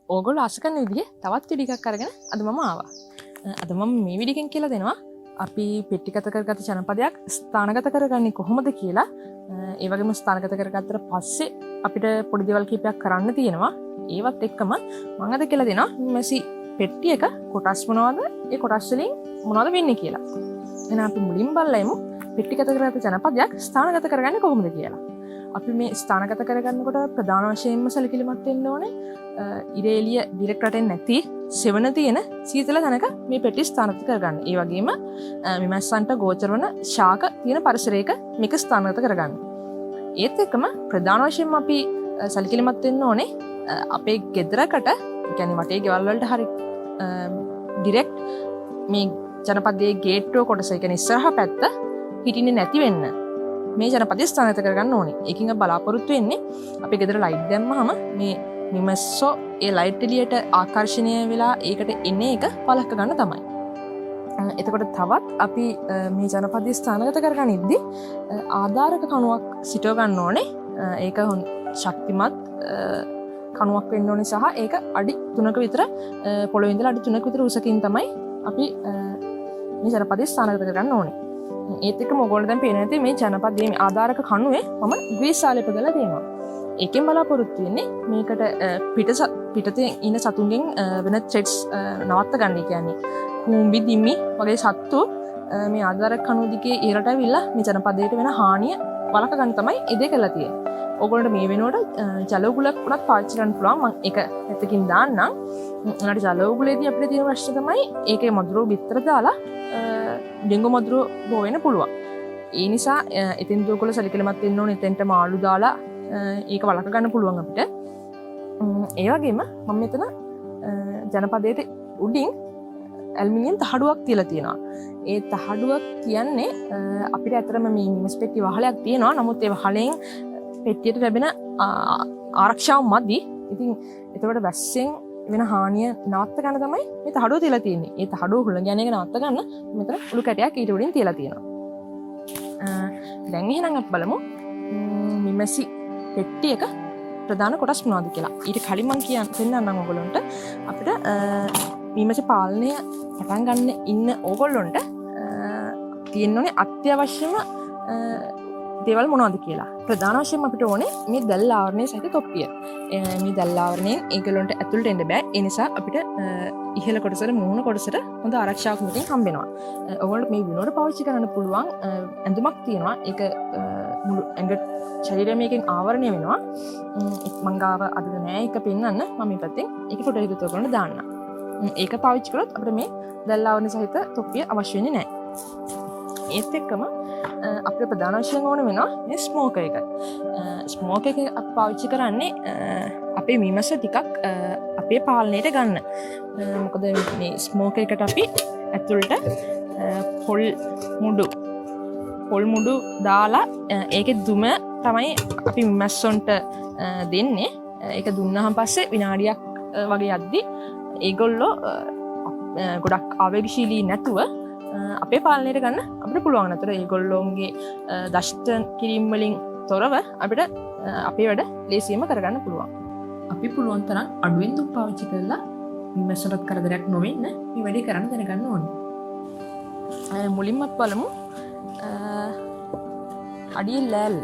ඕගොල්ලෝ ආස කරන විදිහේ තවත් වීඩියෝ එකක් අරගෙන අද මම ආවා. අද මම මේ වීඩියෝ එකෙන් කියලා දෙනවා අපි පෙට්ටිගත කරගත ජනපදයක් ස්ථානගත කරගන්නේ කොහොමද කියලා. ඒ වගේම ස්ථානගත කරගත්තට පස්සේ අපිට පොඩි දේවල් කීපයක් කරන්න තියෙනවා. ඒවත් එක්කම මම අද කියලා දෙනවා මෙසි පෙට්ටි එක කොටස් මොනවද? ඒ කොටස් වලින් මොනවද වෙන්නේ කියලා. එහෙනම් අපි මුලින් බලමු පෙට්ටිගත කරගත ජනපදයක් ස්ථානගත කරගන්නේ කොහොමද කියලා. අපි මේ ස්ථානගත කරගන්නකොට ප්‍රධාන වශයෙන්ම සැලකිලිමත් වෙන්න ඕනේ ඉරේලිය ඩිරෙක්ට් රටෙන් නැති සෙවන තියෙන සීතල තැනක මේ පෙට්ටි ස්ථානගත කරගන්න. ඒ වගේම මිමැස්සන්ට ගෝචර වන ශාක තියෙන පරිසරයක මේක ස්ථානගත කරගන්න. ඒත් එක්කම ප්‍රධාන වශයෙන්ම අපි සැලකිලිමත් වෙන්න ඕනේ අපේ ගෙදරකට, ඒ කියන්නේ වටේ ගෙවල් වලට හරි ඩිරෙක්ට් මේ ජනපදයේ ගේට්ටුව කොටස, ඒ කියන්නේ ඉස්සරහ පැත්ත හිටින්නේ නැති වෙන්න මේ ජනපදය ස්ථානගත කරගන්න ඕනේ. ඒකින් බලාපොරොත්තු වෙන්නේ අපි ගෙදර ලයිට් දැම්මහම මේ මිමස්සෝ ඒ ලයිට් එළියට ආකර්ෂණය වෙලා ඒකට එන්නේ එක වළක්ව ගන්න තමයි. එතකොට තවත් අපි මේ ජනපදය ස්ථානගත කරගනිද්දී ආධාරක කණුවක් සිටව ගන්න ඕනේ. ඒක ශක්තිමත් කණුවක් වෙන්න ඕනේ සහ ඒක අඩි 3ක විතර පොළොවේ ඉඳලා අඩි 3ක විතර උසකින් තමයි අපි මේ ජනපදය ස්ථානගත කරගන්න ඕනේ. ඒත් එක්කම ඔයගොල්ලෝ දැන් පේන ඇති මේ ජනපදයේ මේ ආධාරක කණුවේ මම ග්‍රීස් ආලේප කරලා තියෙනවා. ඒකෙන් බලාපොරොත්තු වෙන්නේ මේකට පිටතේ ඉන්න සතුන්ගෙන් වෙන ත්‍රෙට්ස් නවත්ත ගන්න. කියන්නේ කූඹි, දිමි වගේ සත්තු මේ ආධාරක කණුව දිගේ ඉහළට ඇවිල්ලා මේ ජනපදයට වෙන හානිය වළක්ව ගන්න තමයි ඒ දේ කරලා තියෙන්නේ. ඔයගොල්ලන්ට මේ වෙනකොට ජල උගුලක් උනත් පාවිච්චි කරන්න පුළුවන්. මම ඒක පැත්තකින් දාන්නම්. උනාට ජල උගුලේදී අපිට තියෙන ප්‍රශ්න තමයි ඒකේ මధుරෝ බිත්තර දාලා ඩෙංගු මధుරෝ බෝ වෙන්න පුළුවන්. ඒ නිසා එතෙන් දුකල සැලකිලිමත් වෙන්න ඕනේ. එතෙන්ට මාළු දාලා ඒක වළක්ව ගන්න පුළුවන් අපිට. ඒ වගේම මම මෙතන ජනපදයට උඩින් ඇල්මිනියම් තහඩුවක් තියලා තියෙනවා. ඒ තහඩුවක් කියන්නේ අපිට ඇත්තටම මේ මිස්පෙට්ටි වහලයක් තියෙනවා. නමුත් ඒ වහලෙන් පෙට්ටියට ලැබෙන ආරක්ෂාව මදි. ඉතින් එතකොට වැස්සෙන් වෙන හානිය නවත්ත ගන්න තමයි මේ තහඩුව තියලා තියෙන්නේ. ඒ තහඩුව හුළඟ යන එක නවත්ත ගන්න මෙතන උළු කැටයක් ඊට උඩින් තියලා තියෙනවා. දැන් එහෙනම් අපි බලමු මිමැසි පෙට්ටි එක ප්‍රධාන කොටස් මොනවද කියලා. ඊට කලින් මම කියන්නම් ඔයගොල්ලන්ට අපිට මිමැසි පාලනය පටන් ගන්න ඉන්න ඕගොල්ලන්ට තියෙන්න ඕනේ අත්‍යවශ්‍යම දේවල් මොනවද කියලා. ප්‍රධාන වශයෙන් අපිට ඕනේ මේ දැල් ආවරණය සහිත තොප්පිය. මේ දැල් ආවරණයෙන් ඒගොල්ලන්ට ඇතුළට එන්න බෑ. ඒ නිසා අපිට ඉහළ කොටසට මුහුණ කොටසට හොඳ ආරක්ෂාවක් මුලින් හම්බ වෙනවා. ඔයගොල්ලෝ මේ විනෝඩ පාවිච්චි කරන්න පුළුවන් ඇඳුමක් තියෙනවා. ඒක මුළු ඇඟ ශරීරය මේකෙන් ආවරණය වෙනවා. මං ගාව අද නෑ ඒක පෙන්නන්න. මම මේ පැත්තෙන් ඒක ෆොටෝ එකතු කරගෙන දාන්නම්. ඒක පාවිච්චි කරොත් අපිට මේ දැල් ආවරණය සහිත තොප්පිය අවශ්‍ය වෙන්නේ නෑ. ඒත් එක්කම අපිට ප්‍රධාන වශයෙන් ඕන වෙනවා මේ ස්මෝකර් එක. ස්මෝකර් එක අපි පාවිච්චි කරන්නේ අපේ මීමැස්ස ටිකක් අපේ පාලනයට ගන්න. මොකද මේ ස්මෝකර් එකට අපි ඇතුළට පොල් මුඩු දාලා ඒකේ දුම තමයි අපි මීමැස්සොන්ට දෙන්නේ. ඒක දුන්නාම පස්සේ විනාඩියක් වගේ යද්දී ඒගොල්ලෝ ගොඩක් ආවේගශීලී නැතුව අපේ පාලනයට ගන්න අපිට පුළුවන්. නතර ඒගොල්ලෝන්ගේ දෂ්ට කිරීම් වලින් තොරව අපිට අපේ වැඩ ලේසියෙන්ම කරගන්න පුළුවන්. අපි පුළුවන් තරම් අඩුවෙන් දුක් පාවිච්චි කරලා මිමැස්සට කරදරයක් නොවෙන්න මේ වැඩේ කරන්න දැනගන්න ඕනේ. මුලින්ම බලමු අඩිය ලෑල්ල.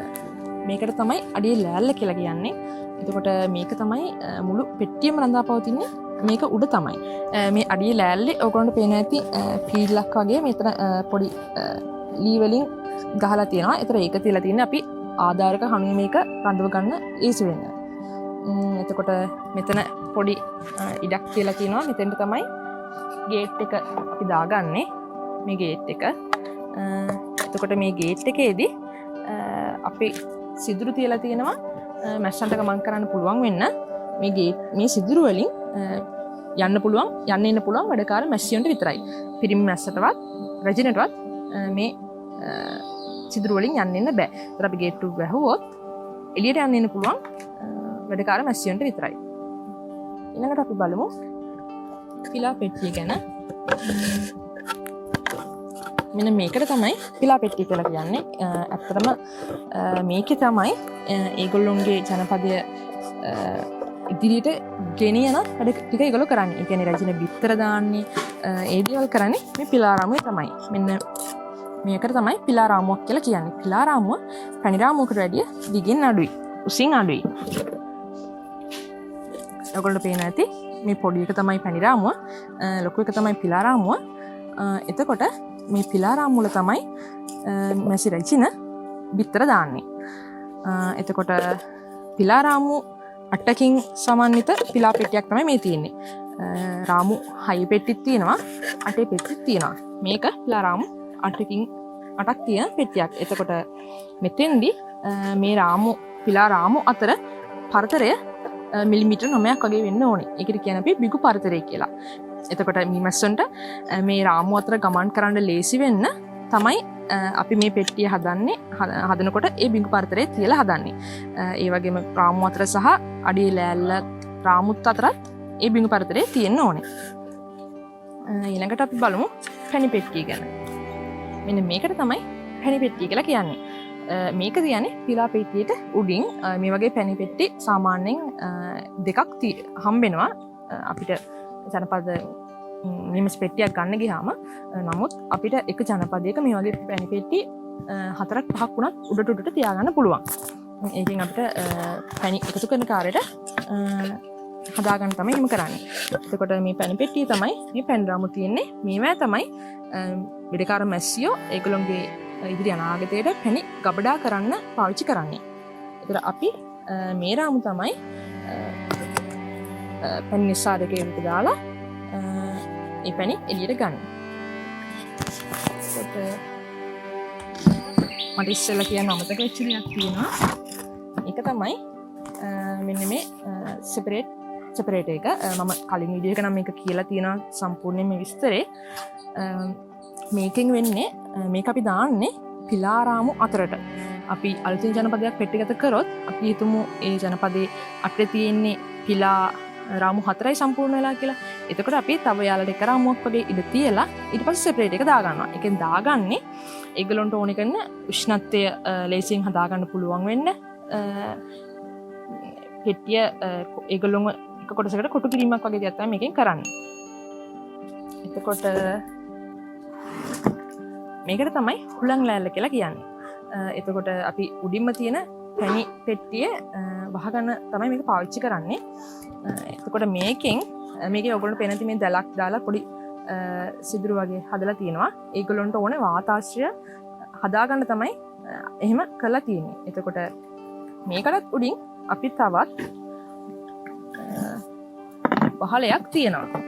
මේකට තමයි අඩිය ලෑල්ල කියලා කියන්නේ. එතකොට මේක තමයි මුළු පෙට්ටියම රඳා පවතින්නේ මේක උඩ තමයි. මේ අඩිය ලෑල්ලේ ඔයගොල්ලන්ට පේන ඇති පීල්ලක් වගේ මෙතන පොඩි ලී වලින් ගහලා තියෙනවා. ඒතර ඒක තියලා තියන්නේ අපි ආධාරක කණුවේ මේක රඳව ගන්න ඊසි වෙන්න. එතකොට මෙතන පොඩි ඉඩක් තියලා තියෙනවා. මෙතෙන්ට තමයි ගේට් එක අපි දාගන්නේ. මේ ගේට් එක. එතකොට මේ ගේට් එකේදී අපි සිදුරු තියලා තියෙනවා මැස්සන්ට ගමන් කරන්න පුළුවන් වෙන්න. මේ සිදුරු වලින් යන්න එන්න පුළුවන් වැඩකාර මැස්සියන්ට විතරයි. පිරිමි මැස්සටවත් රජිනටවත් මේ සිදුරු වලින් යන්න එන්න බෑ. ඒතර අපි ගේට් එක වැහුවොත් එළියට යන්න එන්න පුළුවන් වැඩකාර මැස්සියන්ට විතරයි. ඊළඟට අපි බලමු පිලා පෙට්ටිය ගැන. මෙන්න මේකට තමයි පිලා පෙට්ටිය කියලා කියන්නේ. ඇත්තටම මේකේ තමයි ඒගොල්ලොන්ගේ ජනපදය ඉදිරියට ගෙනියන වැඩ ටික ඒගොල්ලෝ කරන්නේ. ඒ කියන්නේ රැජින බිත්තර දාන්නේ ඒ දේවල් කරන්නේ මේ පිලාරාමුවේ තමයි. මෙන්න මේකට තමයි පිලාරාමුවක් කියලා කියන්නේ. පිලාරාමුව පැණි රාමුවකට වැඩිය දිගින් අඩුයි. උසින් අඩුයි. ඔයගොල්ලෝ පේන ඇති මේ පොඩි එක තමයි පැණි රාමුව, ලොකු එක තමයි පිලාරාමුව. එතකොට මේ පිලාරාමුව වල තමයි මැසි රැජින බිත්තර දාන්නේ. එතකොට පිලාරාමුව 8කින් සමන්විත පිලා පෙට්ටියක් තමයි මේ තියෙන්නේ. රාමු 6 පෙට්ටියක් තියෙනවා, 8 පෙට්ටියක් තියෙනවා. මේක පිලාරාමු 8ක් තියෙන පෙට්ටියක්. එතකොට මෙතෙන්දි මේ රාමු පිලාරාමු අතර පරතරය මිලිමීටර් 9ක් වගේ වෙන්න ඕනේ. ඒකට කියන්නේ අපි බිගු පරතරය කියලා. එතකොට මීමැස්සන්ට මේ රාමු අතර ගමන් කරන්න ලේසි වෙන්න තමයි අපි මේ පෙට්ටිය හදනකොට ඒ බිඟු පරතරය තියලා හදන්නේ. ඒ වගේම රාමු අතර සහ අඩිය ලෑල්ල රාමුත් අතරත් ඒ බිඟු පරතරය තියෙන්න ඕනේ. ඊළඟට අපි බලමු පැණි පෙට්ටිය ගැන. මෙන්න මේකට තමයි පැණි පෙට්ටිය කියලා කියන්නේ. මේක කියන්නේ පිලා පෙට්ටියට උඩින් මේ වගේ පැණි පෙට්ටි සාමාන්‍යයෙන් දෙකක් හම්බෙනවා අපිට ජනපද නිමස් පෙට්ටියක් ගන්න ගියාම. නමුත් අපිට එක ජනපදයක මේ වගේ පැණි පෙට්ටි 4ක් 5ක් වුණත් උඩට තියාගන්න පුළුවන්. ඒකෙන් අපිට පැණි එකතු කරන කාර්යයට හදාගන්න තමයි එහෙම කරන්නේ. එතකොට මේ පැණි පෙට්ටිය තමයි මේ පැණි රාමු තියෙන්නේ. මේවා තමයි විදකාර මැස්සියෝ ඒගොල්ලොන්ගේ ඉදිරි අනාගතයට පැණි ගබඩා කරන්න පාවිච්චි කරන්නේ. එතකොට අපි මේ රාමු තමයි පැණි නිස්සාදකයකට දාලා ඒ පැණි එළියට ගන්න. මට ඉස්සෙල්ලා කියන්න අමතක වෙච්ච දෙයක් තියෙනවා. ඒක තමයි මෙන්න මේ Seperator එක. මම කලින් වීඩියෝ එක නම් මේක කියලා තියෙනවා සම්පූර්ණයෙන්ම විස්තරේ. මේකෙන් වෙන්නේ මේක අපි දාන්නේ පිලාරාමු අතරට. අපි අලුතින් ජනපදයක් පෙට්ටිගත කරොත් අපි හිතමු ඒ ජනපදේ අපිට තියෙන්නේ පිලා රාමු 4යි සම්පූර්ණ වෙලා කියලා. එතකොට අපි තව යාලට එක රාමුවක් වගේ ඉඳ තියලා ඊට පස්සේ Separator එක දාගන්නවා. ඒකෙන් දාගන්නේ ඒගොල්ලන්ට ඕනේ කරන උෂ්ණත්වය ලේසියෙන් හදාගන්න පුළුවන් වෙන්න. පෙට්ටිය ඒගොල්ලොම එක කොටසකට කොටු කිරීමක් වගේ දෙයක් තමයි මේකෙන් කරන්නේ. එතකොට මේකට තමයි හුලං ලෑල්ල කියලා කියන්නේ. එතකොට අපි උඩින්ම තියෙන පැණි පෙට්ටිය වහගන්න තමයි මේක පාවිච්චි කරන්නේ. එතකොට මේකේ ඔයගොල්ලන්ට පේන මේ දැලක් දාලා පොඩි සිදුරු වගේ හදලා තියෙනවා. ඒගොල්ලන්ට ඕනේ වාතාශ්‍රය හදාගන්න තමයි එහෙම කරලා තියෙන්නේ. එතකොට මේකටත් උඩින් අපි තවත් වහලයක් තියෙනවා.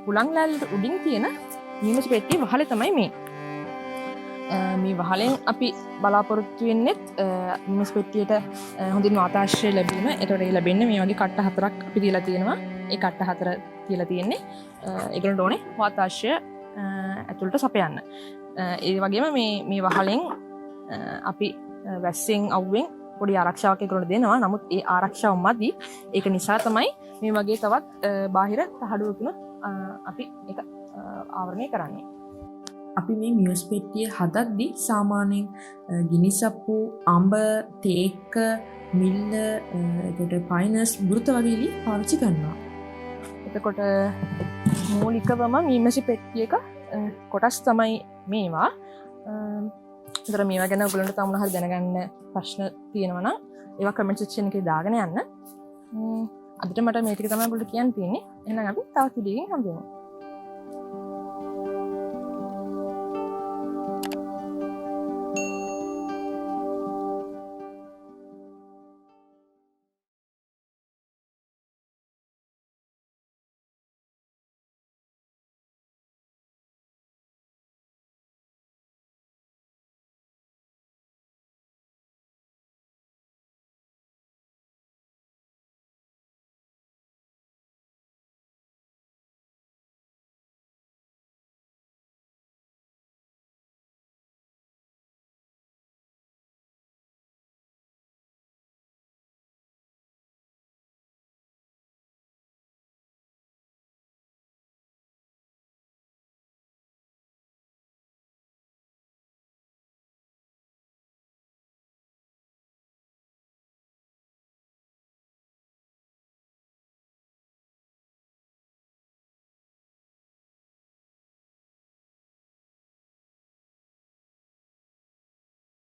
හුලං ලෑල්ලට උඩින් තියෙන නිමස් පෙට්ටිය වහලේ තමයි මේ. මේ වහලෙන් අපි බලාපොරොත්තු වෙන්නේ නිමස් පෙට්ටියට හොඳින් වාතාශ්‍රය ලැබීම. ඒතකොට ඒ ලැබෙන්නේ මේ වගේ කට්ට 4ක් අපි තියලා තියෙනවා. ඒ කට්ට 4 තියලා තියෙන්නේ ඒගොල්ලන්ට ඕනේ වාතාශ්‍රය ඇතුළට සපයන්න. ඒ වගේම මේ වහලෙන් අපි වැස්සෙන් අවුවෙන් පොඩි ආරක්ෂාවක් ඒගොල්ලන්ට දෙනවා. නමුත් ඒ ආරක්ෂාව මදි. ඒක නිසා තමයි මේ වගේ තවත් බාහිර තහඩුවකින් අපි ඒක ආවරණය කරන්නේ. අපි මේ මියස් පෙට්ටිය හදද්දි සාමාන්‍යයෙන් ගිනිසප්පු, අඹ, තේක්ක, මිල්ල, එතකොට පයිනස්, බුරුත වගේ ඉලි පාවිච්චි කරනවා. එතකොට මූලිකවම මීමැසි පෙට්ටියක කොටස් තමයි මේවා. ඒතර මේවා ගැන ඔයගොල්ලන්ට තව මොනවා හරි දැනගන්න ප්‍රශ්න තියෙනවා නම් ඒවා කමෙන්ට් සෙක්ෂන් එකේ දාගෙන යන්න. අදට මට මේ ටික තමයි ඔයගොල්ලන්ට කියන්න තියෙන්නේ. එහෙනම් අපි තවත් වීඩියෝ එකකින් හම්බෙමු.